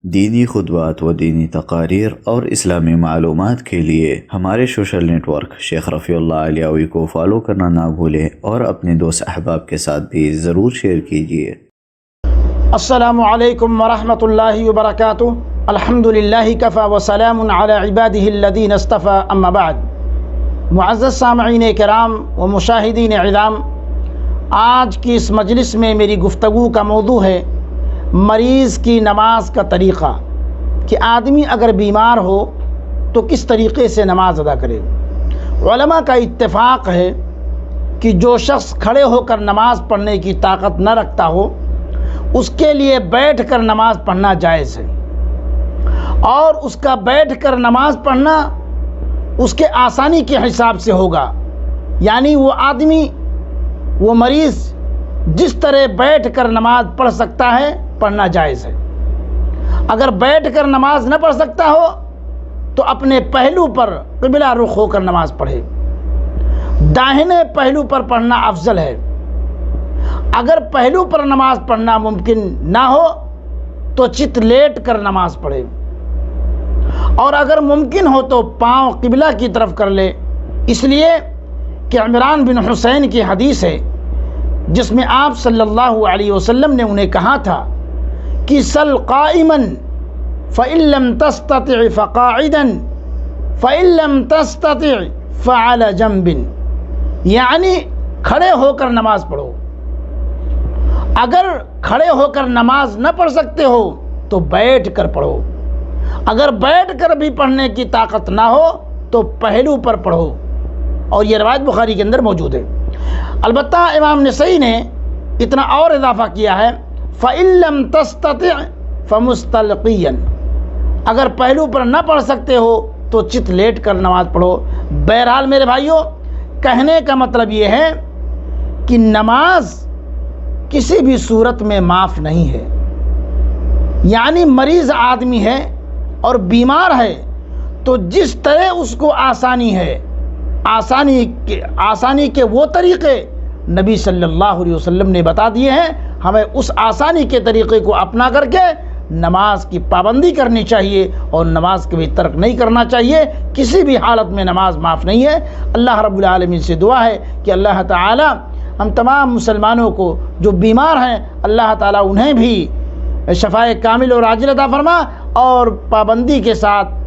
دینی خطبات و دینی تقاریر اور اسلامی معلومات کے لیے ہمارے سوشل نیٹ ورک شیخ رفیع اللہ علیوی کو فالو کرنا نہ بھولیں اور اپنے دوست احباب کے ساتھ بھی ضرور شیئر کیجیے۔ السلام علیکم ورحمۃ اللہ وبرکاتہ۔ الحمدللہ کفی وسلام علی عبادہ الذین اصطفی، اما بعد۔ معزز سامعین کرام و مشاہدین اعظام، آج کی اس مجلس میں میری گفتگو کا موضوع ہے مریض کی نماز کا طریقہ، کہ آدمی اگر بیمار ہو تو کس طریقے سے نماز ادا کرے۔ علماء کا اتفاق ہے کہ جو شخص کھڑے ہو کر نماز پڑھنے کی طاقت نہ رکھتا ہو، اس کے لیے بیٹھ کر نماز پڑھنا جائز ہے، اور اس کا بیٹھ کر نماز پڑھنا اس کے آسانی کے حساب سے ہوگا، یعنی وہ آدمی، وہ مریض جس طرح بیٹھ کر نماز پڑھ سکتا ہے پڑھنا جائز ہے۔ اگر بیٹھ کر نماز نہ پڑھ سکتا ہو تو اپنے پہلو پر قبلہ رخ ہو کر نماز پڑھے، داہنے پہلو پر پڑھنا افضل ہے۔ اگر پہلو پر نماز پڑھنا ممکن نہ ہو تو چت لیٹ کر نماز پڑھے، اور اگر ممکن ہو تو پاؤں قبلہ کی طرف کر لے، اس لیے کہ عمران بن حسین کی حدیث ہے جس میں آپ صلی اللہ علیہ وسلم نے انہیں کہا تھا کہ سل قائما فإن لم تستطع فقاعدا فإن لم تستطع فعلى جنب، یعنی کھڑے ہو کر نماز پڑھو۔ اگر کھڑے ہو کر نماز نہ پڑھ سکتے ہو تو بیٹھ کر پڑھو، اگر بیٹھ کر بھی پڑھنے کی طاقت نہ ہو تو پہلو پر پڑھو، اور یہ روایت بخاری کے اندر موجود ہے۔ البتہ امام نسائی نے اتنا اور اضافہ کیا ہے، فَإِن لَمْ تَسْتَطِعْ فَمُسْتَلْقِيًا، اگر پہلو پر نہ پڑھ سکتے ہو تو چت لیٹ کر نماز پڑھو۔ بہرحال میرے بھائیوں، کہنے کا مطلب یہ ہے کہ نماز کسی بھی صورت میں معاف نہیں ہے، یعنی مریض آدمی ہے اور بیمار ہے تو جس طرح اس کو آسانی ہے، آسانی کے وہ طریقے نبی صلی اللہ علیہ وسلم نے بتا دیے ہیں، ہمیں اس آسانی کے طریقے کو اپنا کر کے نماز کی پابندی کرنی چاہیے، اور نماز کے بھی ترک نہیں کرنا چاہیے۔ کسی بھی حالت میں نماز معاف نہیں ہے۔ اللہ رب العالمین سے دعا ہے کہ اللہ تعالی ہم تمام مسلمانوں کو جو بیمار ہیں، اللہ تعالی انہیں بھی شفائے کامل اور عاجل عطا فرما، اور پابندی کے ساتھ،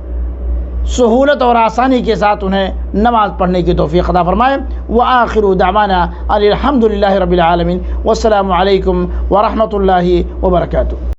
سہولت اور آسانی کے ساتھ انہیں نماز پڑھنے کی توفیق عطا فرمائے۔ وآخر دعوانا الحمدللہ رب العالمین، والسلام علیکم ورحمۃ اللہ وبرکاتہ۔